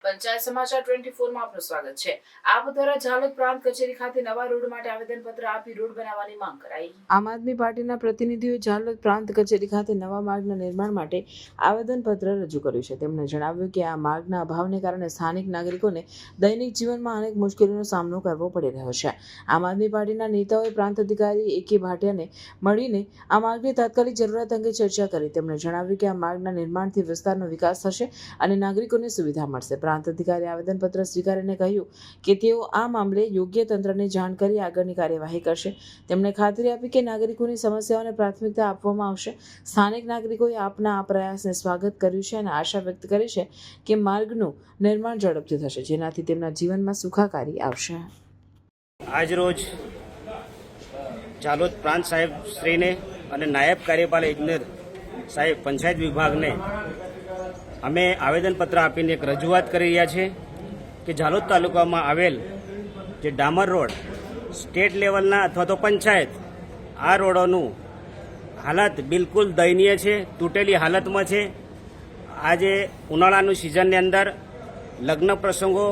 પંચાયત સમાચાર 24 માં આપનું સ્વાગત છે। આપ દ્વારા ઝાલોદ પ્રાંત કચેરી ખાતે નવા રોડ માટે આવેદનપત્ર આપી રોડ બનાવવાની માંગ કરાઈ। આમ આદમી પાર્ટીના પ્રતિનિધિઓએ ઝાલોદ પ્રાંત કચેરી ખાતે નવા માર્ગના નિર્માણ માટે આવેદનપત્ર રજૂ કર્યું છે। તેમણે જણાવ્યું કે આ માર્ગના અભાવને કારણે સ્થાનિક નાગરિકોને દૈનિક જીવનમાં અનેક મુશ્કેલીનો સામનો કરવો પડી રહ્યો છે। આમ આદમી પાર્ટીના નેતાઓએ પ્રાંત અધિકારી એકે ભાટિયાને મળીને આ માર્ગની તાત્કાલિક જરૂરિયાત અંગે ચર્ચા કરી। તેમણે જણાવ્યું કે આ માર્ગના નિર્માણથી વિસ્તારનો વિકાસ થશે અને નાગરિકોને સુવિધા મળશે। પ્રાંત અધિકારી આવેદનપત્ર સ્વીકારીને કહ્યું કે તેઓ આ મામલે યોગ્ય તંત્રને જાણ કરી આગળની કાર્યવાહી કરશે। તેમણે ખાતરી આપી કે નાગરિકોની સમસ્યાઓને પ્રાથમિકતા આપવામાં આવશે। સ્થાનિક નાગરિકોએ આપના આ પ્રયાસને સ્વાગત કર્યું છે અને આશા વ્યક્ત કરી છે કે માર્ગનું નિર્માણ ઝડપથી થશે, જેનાથી તેમના જીવનમાં સુખાકારી આવશે। આજરોજ ઝાલોદ પ્રાંત સાહેબ શ્રીને અને નાયબ કાર્યપાલક ઇજનેર સાહેબ પંચાયત વિભાગને અમે આવેદનપત્ર આપીને એક રજૂઆત કરી રહ્યા છે કે ઝાલોદ તાલુકામાં આવેલ જે ડામર રોડ સ્ટેટ લેવલના અથવા તો પંચાયત આ રોડોનું હાલત બિલકુલ દયનીય છે, તૂટેલી હાલતમાં છે। આજે ઉનાળાનું સિઝનની અંદર લગ્ન પ્રસંગો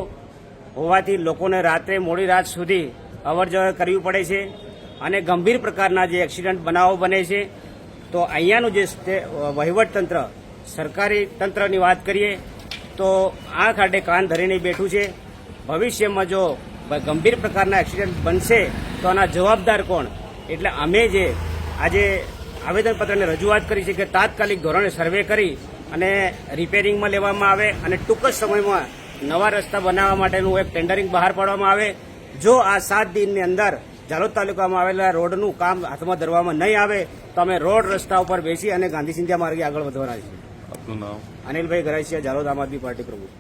હોવાથી લોકોને રાત્રે મોડી રાત સુધી અવરજવર કરવી પડે છે અને ગંભીર પ્રકારના જે એક્સિડન્ટ બનાવો બને છે। તો અહીંયાનું જે વહીવટતંત્ર સરકારી તંત્રની વાત કરીએ તો આ ખાડે કાન ધરીને બેઠું છે। ભવિષ્યમાં જો ગંભીર પ્રકારના એક્સિડન્ટ બનશે તો આના જવાબદાર કોણ? એટલે અમે જે આજે આવેદનપત્રને રજૂઆત કરી છે કે તાત્કાલિક ધોરણે સર્વે કરી અને રિપેરિંગમાં લેવામાં આવે અને ટૂંક જ સમયમાં નવા રસ્તા બનાવવા માટેનું એક ટેન્ડરિંગ બહાર પાડવામાં આવે। જો આ 7 દિનની અંદર ઝાલોદ તાલુકામાં આવેલા રોડનું કામ હાથમાં ધરવામાં નહીં આવે તો અમે રોડ રસ્તા ઉપર બેસી અને ગાંધી સિંધિયા માર્ગે આગળ વધવાના છીએ। આપનું નામ? અનિલભાઈ ગરાસિયા, ઝાલોદ આમ આદમી પાર્ટી પ્રમુખ।